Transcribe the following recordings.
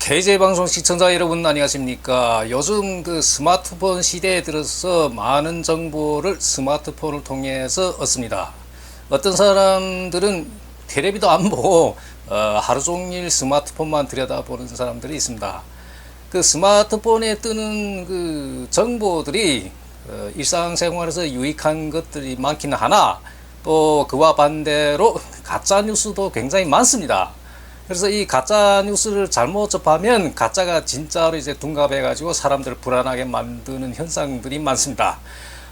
KJ방송 시청자 여러분 안녕하십니까. 요즘 그 스마트폰 시대에 들어서 많은 정보를 스마트폰을 통해서 얻습니다. 어떤 사람들은 텔레비도 안 보고 하루 종일 스마트폰만 들여다보는 사람들이 있습니다. 그 스마트폰에 뜨는 그 정보들이 일상생활에서 유익한 것들이 많기는 하나, 또 그와 반대로 가짜 뉴스도 굉장히 많습니다. 그래서 이 가짜 뉴스를 잘못 접하면 가짜가 진짜로 이제 둔갑해 가지고 사람들을 불안하게 만드는 현상들이 많습니다.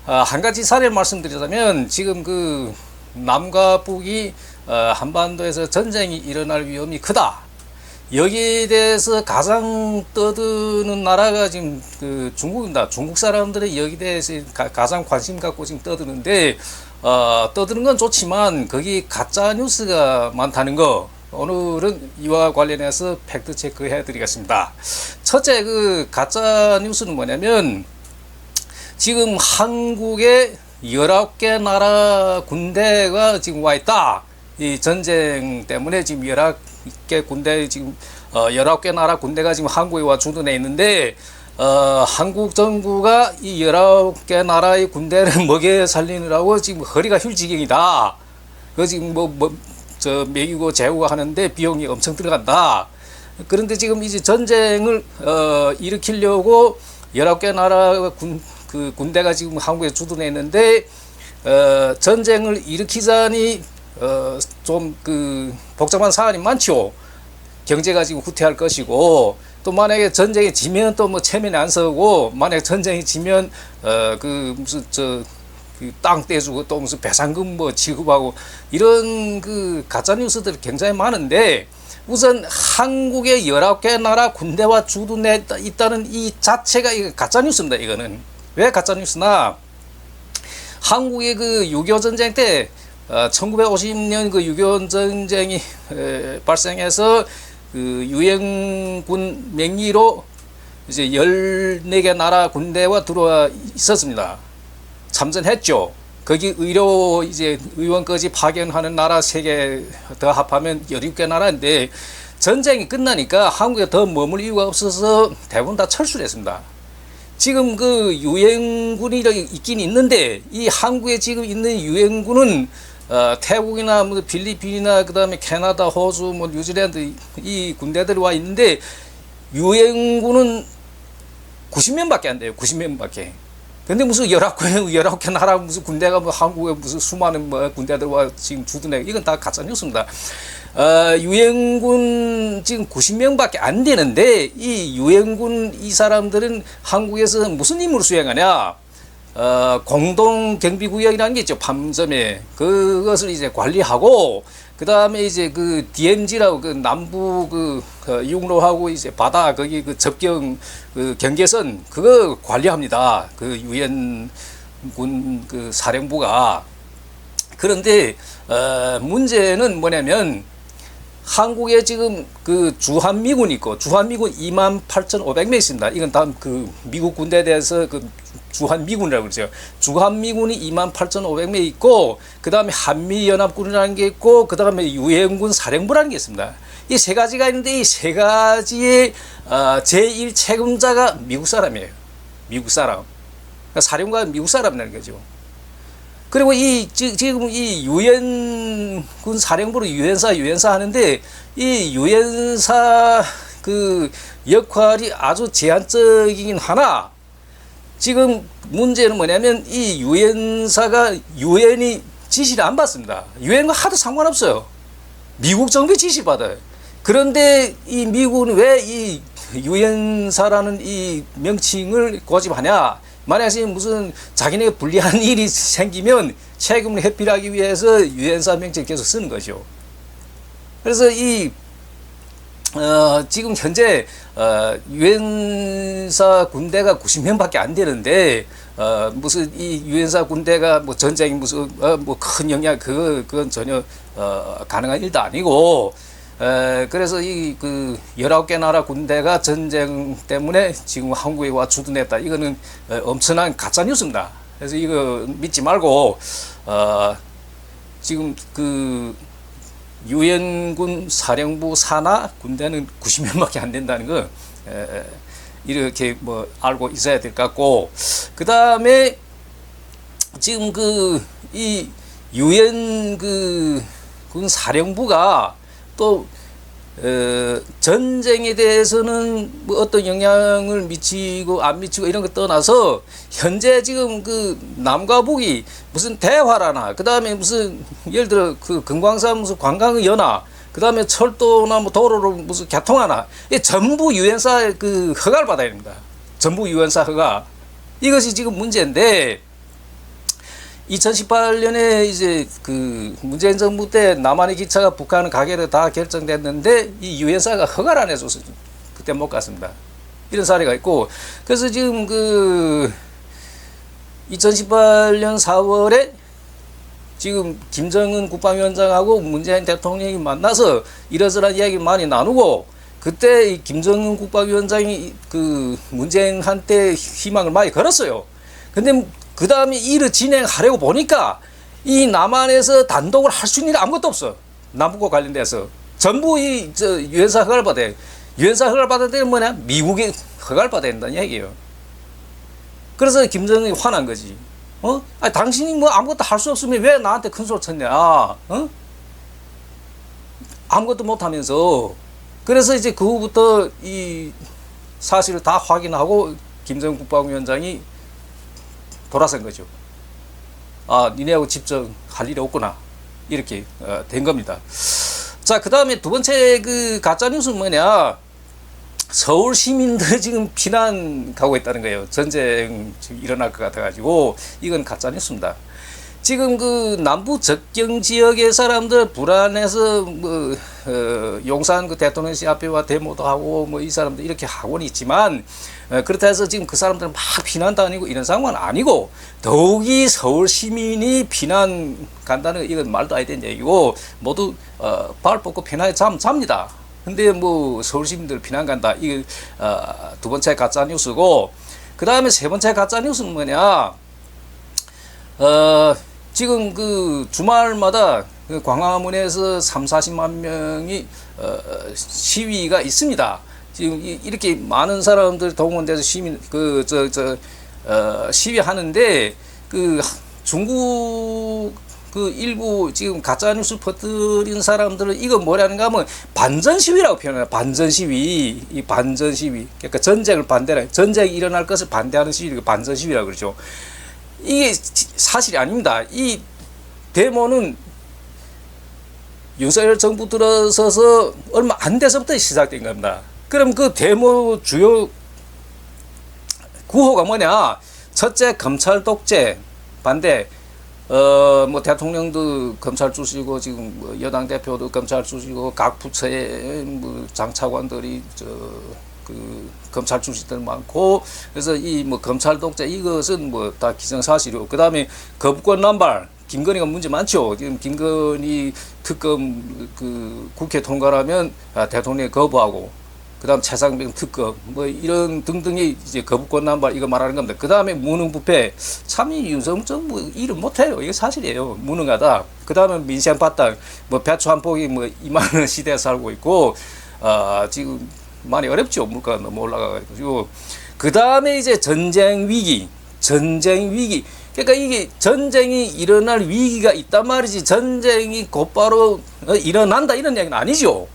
한 가지 사례를 말씀드리자면, 지금 그 남과 북이 한반도에서 전쟁이 일어날 위험이 크다, 여기에 대해서 가장 떠드는 나라가 지금 그 중국입니다. 중국 사람들이 여기에 대해서 가장 관심 갖고 지금 떠드는데, 떠드는 건 좋지만 거기 가짜 뉴스가 많다는 거, 오늘은 이와 관련해서 팩트 체크해 드리겠습니다. 첫째, 그 가짜 뉴스는 뭐냐면, 지금 한국에 19개 나라 군대가 지금 와 있다. 이 전쟁 때문에 지금 19개 군대, 지금 19개 나라 군대가 지금 한국에 와 주둔해 있는데, 한국 정부가 이 19개 나라의 군대를 먹여 살리느라고 지금 허리가 휠 지경이다. 그 지금 먹이고 재우고 하는데 비용이 엄청 들어간다. 그런데 지금 이제 전쟁을 일으키려고 19개 나라 군대가 지금 한국에 주둔해 있는데, 전쟁을 일으키자니 좀 그 복잡한 사안이 많죠. 경제가 지금 후퇴할 것이고, 또 만약에 전쟁에 지면 또 뭐 체면이 안 서고, 만약에 전쟁이 지면 그 무슨 그 땅 떼주고 또 무슨 배상금 뭐 지급하고, 이런 그 가짜 뉴스들이 굉장히 많은데, 우선 한국의 19개 나라 군대와 주둔해 있다는 이 자체가 이거 가짜 뉴스입니다. 이거는 왜 가짜 뉴스나, 한국의 그 6.25 전쟁 때 1950년 그 6.25 전쟁이 발생해서 그 유엔군 명의로 이제 14개 나라 군대와 들어와 있었습니다. 참전했죠. 거기 의료 이제 의원까지 파견하는 나라 3개 더 합하면 17개 나라인데, 전쟁이 끝나니까 한국에 더 머물 이유가 없어서 대부분 다 철수를 했습니다. 지금 그 유엔군이 있긴 있는데, 이 한국에 지금 있는 유엔군은 태국이나 뭐 필리핀이나 그다음에 캐나다, 호주, 뭐 뉴질랜드 이 군대들이 와 있는데, 유엔군은 90명밖에 안 돼요. 90명밖에. 근데 무슨 19개 나라 무슨 군대가 뭐 한국에 무슨 수많은 뭐 군대들과 지금 주둔해, 이건 다 가짜 뉴스입니다. 유엔군 지금 90명밖에 안 되는데, 이 유엔군 이 사람들은 한국에서 무슨 임무를 수행하냐? 공동경비구역이라는 게 있죠. 밤점에 그것을 이제 관리하고, 그 다음에 이제 그 DMZ라고 그 남부 그 육로하고 이제 바다 거기 그 접경 그 경계선 그거 관리합니다. 그 유엔군 그 사령부가. 그런데 문제는 뭐냐면, 한국에 지금 그 주한미군이 있고, 주한미군 28,500명 있습니다. 이건 다음 그 미국 군대에 대해서 그 주한미군이라고 그러죠. 주한미군이 28,500명 있고, 그 다음에 한미연합군이라는 게 있고, 그 다음에 유엔군 사령부라는 게 있습니다. 이 세 가지가 있는데, 이 세 가지의 제1 책임자가 미국 사람이에요. 미국 사람. 그러니까 사령부가 미국 사람이라는 거죠. 그리고 지금 이 유엔군 사령부로 유엔사 하는데, 이 유엔사 그 역할이 아주 제한적이긴 하나, 지금 문제는 뭐냐면, 이 유엔사가 유엔이 지시를 안 받습니다. 유엔과 하도 상관없어요. 미국 정부 지시 받아요. 그런데 이 미국은 왜 이 유엔사라는 이 명칭을 고집하냐? 만약에 무슨 자기네가 불리한 일이 생기면 책임을 회피하기 위해서 유엔사 명칭을 계속 쓰는 거죠. 그래서 이 지금 현재 유엔사 군대가 90명밖에 안 되는데, 무슨 이 유엔사 군대가 뭐 전쟁이 무슨 뭐 큰 영향, 그건 전혀 가능한 일도 아니고, 그래서 이 그 19개 나라 군대가 전쟁 때문에 지금 한국에 와 주둔했다, 이거는 엄청난 가짜 뉴스입니다. 그래서 이거 믿지 말고, 지금 그 유엔군 사령부 산하 군대는 90명밖에 안 된다는 거 이렇게 뭐 알고 있어야 될 것 같고, 그 다음에 지금 이 유엔 군 사령부가 또 전쟁에 대해서는 뭐 어떤 영향을 미치고 안 미치고 이런 거 떠나서 현재 지금 남과 북이 무슨 대화라나, 그 다음에 무슨 예를 들어 금광산 무슨 관광의 연화, 그 다음에 철도나 뭐 도로를 무슨 개통하나, 이 전부 유엔사 허가를 받아야 됩니다. 전부 유엔사 허가. 이것이 지금 문제인데, 2018년에 이제 문재인 정부 때 남한의 기차가 북한 가게로 다 결정됐는데 이 유엔사가 허가를 안 해줘서 그때 못 갔습니다. 이런 사례가 있고, 그래서 지금 2018년 4월에 지금 김정은 국방위원장하고 문재인 대통령이 만나서 이러저러한 이야기를 많이 나누고, 그때 이 김정은 국방위원장이 문재인한테 희망을 많이 걸었어요. 근데 그 다음에 일을 진행하려고 보니까 이 남한에서 단독을 할 수 있는 일 아무것도 없어. 남북과 관련돼서 전부 유엔사 허가를 받아야 돼. 유엔사 허가를 받아야 되는 뭐냐? 미국의 허가를 받아야 된다는 얘기예요. 그래서 김정은이 화난 거지. 아니, 당신이 뭐 아무것도 할 수 없으면 왜 나한테 큰 소리 쳤냐? 아무것도 못하면서. 그래서 이제 그 후부터 이 사실을 다 확인하고 김정은 국방위원장이 돌아선 거죠. 아, 니네하고 직접 할 일이 없구나. 이렇게 된 겁니다. 자, 그 다음에 두 번째 가짜뉴스는 뭐냐? 서울 시민들 지금 피난 가고 있다는 거예요. 전쟁 지금 일어날 것 같아가지고, 이건 가짜뉴스입니다. 지금 남부 접경 지역의 사람들 불안해서 용산 대통령실 앞에 와 데모도 하고 뭐 이 사람들 이렇게 하고는 있지만, 그렇다 해서 지금 그 사람들은 막 피난 다니고 이런 상황은 아니고, 더욱이 서울 시민이 피난 간다는 거 이건 말도 안 되는 얘기고, 모두 발 뻗고 편하게 잡니다. 근데 뭐 서울 시민들 피난 간다, 이게 두 번째 가짜 뉴스고, 그 다음에 세 번째 가짜 뉴스는 뭐냐? 지금 주말마다 광화문에서 30-40만 명이 시위가 있습니다. 지금 이렇게 많은 사람들 동원돼서 시위하는데 중국 일부 지금 가짜뉴스 퍼뜨린 사람들은 이거 뭐라는가 하면 반전 시위라고 표현해요. 반전 시위. 이 반전 시위. 그러니까 전쟁을 반대라. 전쟁이 일어날 것을 반대하는 시위를 반전 시위라고 그러죠. 이게 사실이 아닙니다. 이 데모는 윤석열 정부 들어서서 얼마 안 돼서부터 시작된 겁니다. 그럼 그 데모 주요 구호가 뭐냐? 첫째, 검찰 독재 반대. 뭐 대통령도 검찰 출시고, 지금 뭐 여당 대표도 검찰 출시고, 각 부처의 뭐 장차관들이 검찰 출신들 많고, 그래서 이 뭐 검찰 독재 이것은 뭐 다 기정사실이고, 그 다음에 거부권 남발, 김건희가 문제 많죠. 지금 김건희 특검 국회 통과하면 대통령이 거부하고, 그 다음 최상병 특검 뭐 이런 등등이 이제 거부권 남발 이거 말하는 겁니다. 그 다음에 무능부패, 참 이 윤석열 정부 일을 못해요. 이게 사실이에요. 무능하다. 그 다음에 민생 바닥, 뭐 배추 한 포기 뭐 2만 원 시대에 살고 있고, 지금 많이 어렵죠. 물가가 너무 올라가가지고. 그 다음에 이제 전쟁 위기. 그러니까 이게 전쟁이 일어날 위기가 있단 말이지, 전쟁이 곧바로 일어난다 이런 얘기는 아니죠.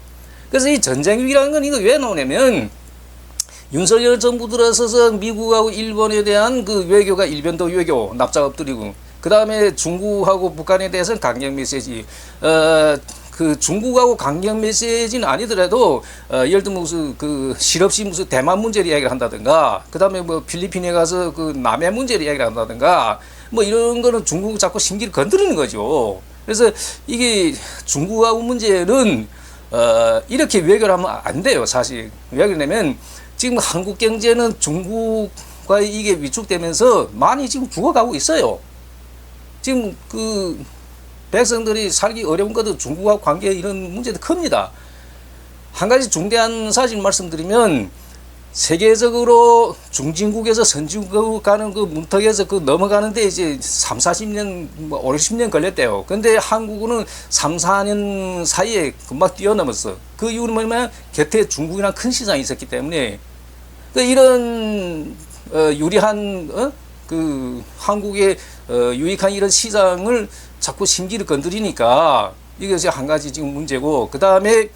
그래서 이 전쟁 위기라는 건 이거 왜 나오냐면, 윤석열 정부 들어서서 미국하고 일본에 대한 외교가 일변도 외교, 납작 엎드리고, 그 다음에 중국하고 북한에 대해서는 강경 메시지, 중국하고 강경 메시지는 아니더라도, 예를 들면 무슨 실없이 무슨 대만 문제를 이야기를 한다든가, 그 다음에 뭐 필리핀에 가서 남해 문제를 이야기를 한다든가, 뭐 이런 거는 중국 자꾸 심기를 건드리는 거죠. 그래서 이게 중국하고 문제는, 이렇게 외교를 하면 안 돼요, 사실. 왜 그러냐면, 지금 한국 경제는 중국과 이게 위축되면서 많이 지금 죽어가고 있어요. 지금 백성들이 살기 어려운 것도 중국과 관계 이런 문제도 큽니다. 한 가지 중대한 사실 말씀드리면, 세계적으로 중진국에서 선진국 가는 그 문턱에서 그 넘어가는데 이제 3, 40년, 뭐 5, 60년 걸렸대요. 근데 한국은 3, 4년 사이에 금방 뛰어넘었어. 그 이유는 뭐냐면 곁에 중국이랑 큰 시장이 있었기 때문에 그 이런 유리한 그 한국의 유익한 이런 시장을 자꾸 심기를 건드리니까 이것이 한 가지 지금 문제고, 그 다음에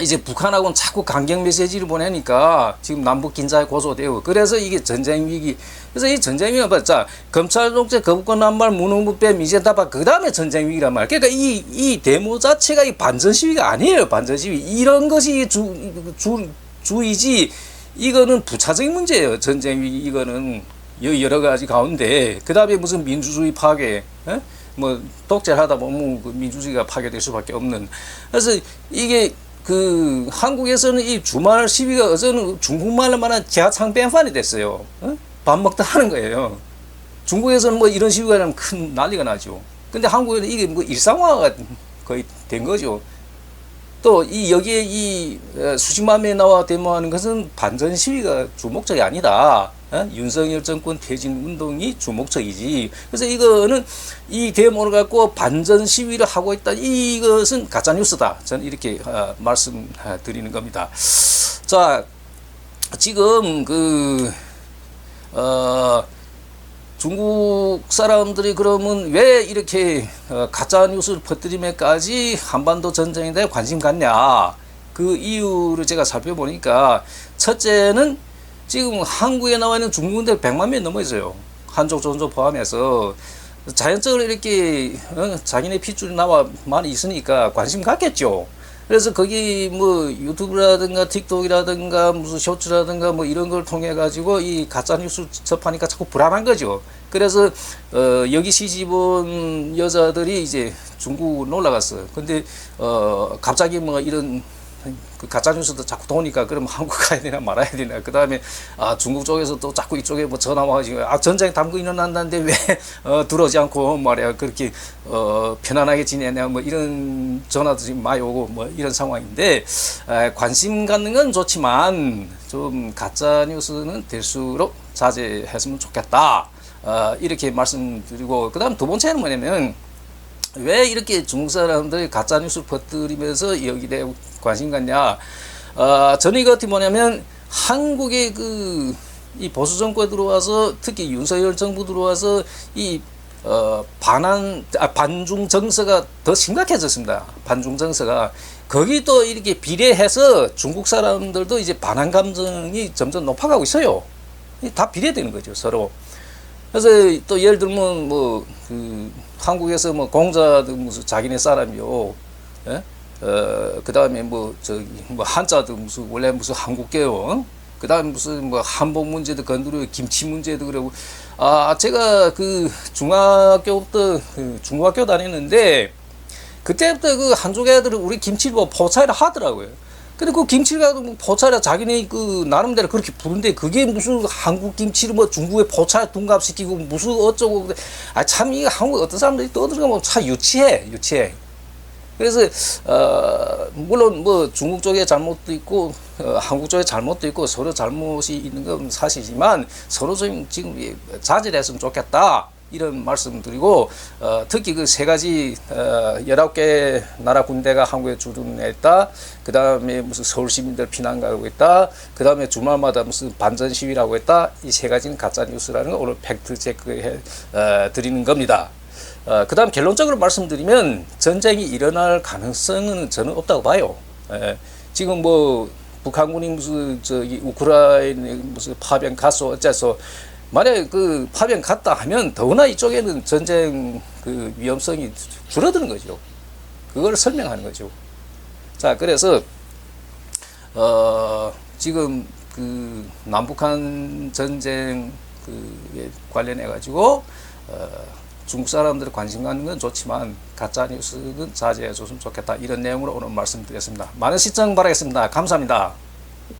이제 북한하고는 자꾸 강경 메시지를 보내니까 지금 남북 긴장이 고조되고, 그래서 이게 전쟁 위기. 그래서 이 전쟁 위기가 뭐, 자, 검찰 독재, 거부권 남발, 무능부패, 미제다파, 그 다음에 전쟁 위기란 말. 그러니까 이 데모 자체가 이 반전 시위가 아니에요. 반전 시위. 이런 것이 주이지, 이거는 부차적인 문제예요. 전쟁 위기, 이거는 여러 가지 가운데. 그 다음에 무슨 민주주의 파괴, 뭐 독재를 하다 보면 그 민주주의가 파괴될 수밖에 없는. 그래서 이게 그 한국에서는 이 주말 시위가 어제는 중국말로 말하는 지하창변판이 됐어요. 밥 먹다 하는 거예요. 중국에서는 뭐 이런 시위가 나면 큰 난리가 나죠. 근데 한국에는 이게 뭐 일상화가 거의 된 거죠. 또 이 여기에 이 수십만 명이 나와 데모하는 것은 반전 시위가 주목적이 아니다. 윤석열 정권 퇴진 운동이 주목적이지. 그래서 이거는 이 데모를 갖고 반전 시위를 하고 있다. 이것은 가짜 뉴스다. 저는 이렇게 말씀드리는 겁니다. 자, 지금 중국 사람들이 그러면 왜 이렇게 가짜 뉴스를 퍼뜨리면까지 한반도 전쟁에 대해 관심 갖냐? 그 이유를 제가 살펴보니까, 첫째는 지금 한국에 나와 있는 중국인들 100만 명이 넘어 있어요. 한족 전족 포함해서. 자연적으로 이렇게 자기네 핏줄이 나와 많이 있으니까 관심 갖겠죠. 그래서 거기 뭐 유튜브라든가 틱톡이라든가 무슨 쇼츠라든가 뭐 이런 걸 통해 가지고 이 가짜 뉴스 접하니까 자꾸 불안한 거죠. 그래서 여기 시집 온 여자들이 이제 중국 놀러 갔어요. 근데 갑자기 뭐 이런 그 가짜 뉴스도 자꾸 도니까, 그럼 한국 가야 되나 말아야 되나. 그 다음에 중국 쪽에서 또 자꾸 이쪽에 뭐 전화 와가지고 전쟁 담고 일어난다는데 왜 들어오지 않고 말이야 그렇게 편안하게 지내냐 뭐 이런 전화도 지금 많이 오고 뭐 이런 상황인데, 관심 갖는 건 좋지만 좀 가짜 뉴스는 될수록 자제했으면 좋겠다. 이렇게 말씀드리고, 그 다음 두 번째는 뭐냐면, 왜 이렇게 중국 사람들이 가짜 뉴스를 퍼뜨리면서 여기에 대해 관심 갖냐? 저는 이거 어떻게 뭐냐면, 한국의 이 보수 정권 들어와서, 특히 윤석열 정부 들어와서 이 반중 정서가 더 심각해졌습니다. 반중 정서가. 거기 또 이렇게 비례해서 중국 사람들도 이제 반한 감정이 점점 높아가고 있어요. 다 비례되는 거죠, 서로. 그래서 또 예를 들면 뭐 한국에서 뭐 공자도 무슨 자기네 사람이요, 예? 그 다음에 뭐 한자도 무슨 원래 무슨 한국계요, 그 다음에 무슨 뭐 한복 문제도 건드리고 김치 문제도 그러고. 제가 중학교부터 중고학교 다녔는데, 그때부터 한족 애들은 우리 김치를 뭐 포차이라 하더라고요. 근데 그 김치가 포차이라 자기네 나름대로 그렇게 부른데, 그게 무슨 한국 김치를 뭐 중국에 포차이 둔갑시키고 무슨 어쩌고. 참 이게 한국 어떤 사람들이 떠들어가면 참 유치해. 그래서 물론 뭐 중국 쪽에 잘못도 있고 한국 쪽에 잘못도 있고 서로 잘못이 있는 건 사실이지만, 서로 지금 자제를 했으면 좋겠다. 이런 말씀드리고, 특히 그 세 가지 19개 나라 군대가 한국에 주둔했다. 그 다음에 무슨 서울 시민들 피난 가고 있다. 그 다음에 주말마다 무슨 반전 시위라고 했다. 이 세 가지는 가짜 뉴스라는 거 오늘 팩트 체크해 드리는 겁니다. 그 다음 결론적으로 말씀드리면, 전쟁이 일어날 가능성은 저는 없다고 봐요. 지금 뭐 북한군이 무슨 우크라이나에 무슨 파병 갔어 어째서, 만약에 파병 갔다 하면 더구나 이쪽에는 전쟁 위험성이 줄어드는 거죠. 그걸 설명하는 거죠. 자, 그래서 지금 남북한 전쟁 관련해 가지고 중국 사람들이 관심 갖는 건 좋지만 가짜 뉴스는 자제해 줬으면 좋겠다. 이런 내용으로 오늘 말씀드렸습니다. 많은 시청 바라겠습니다. 감사합니다.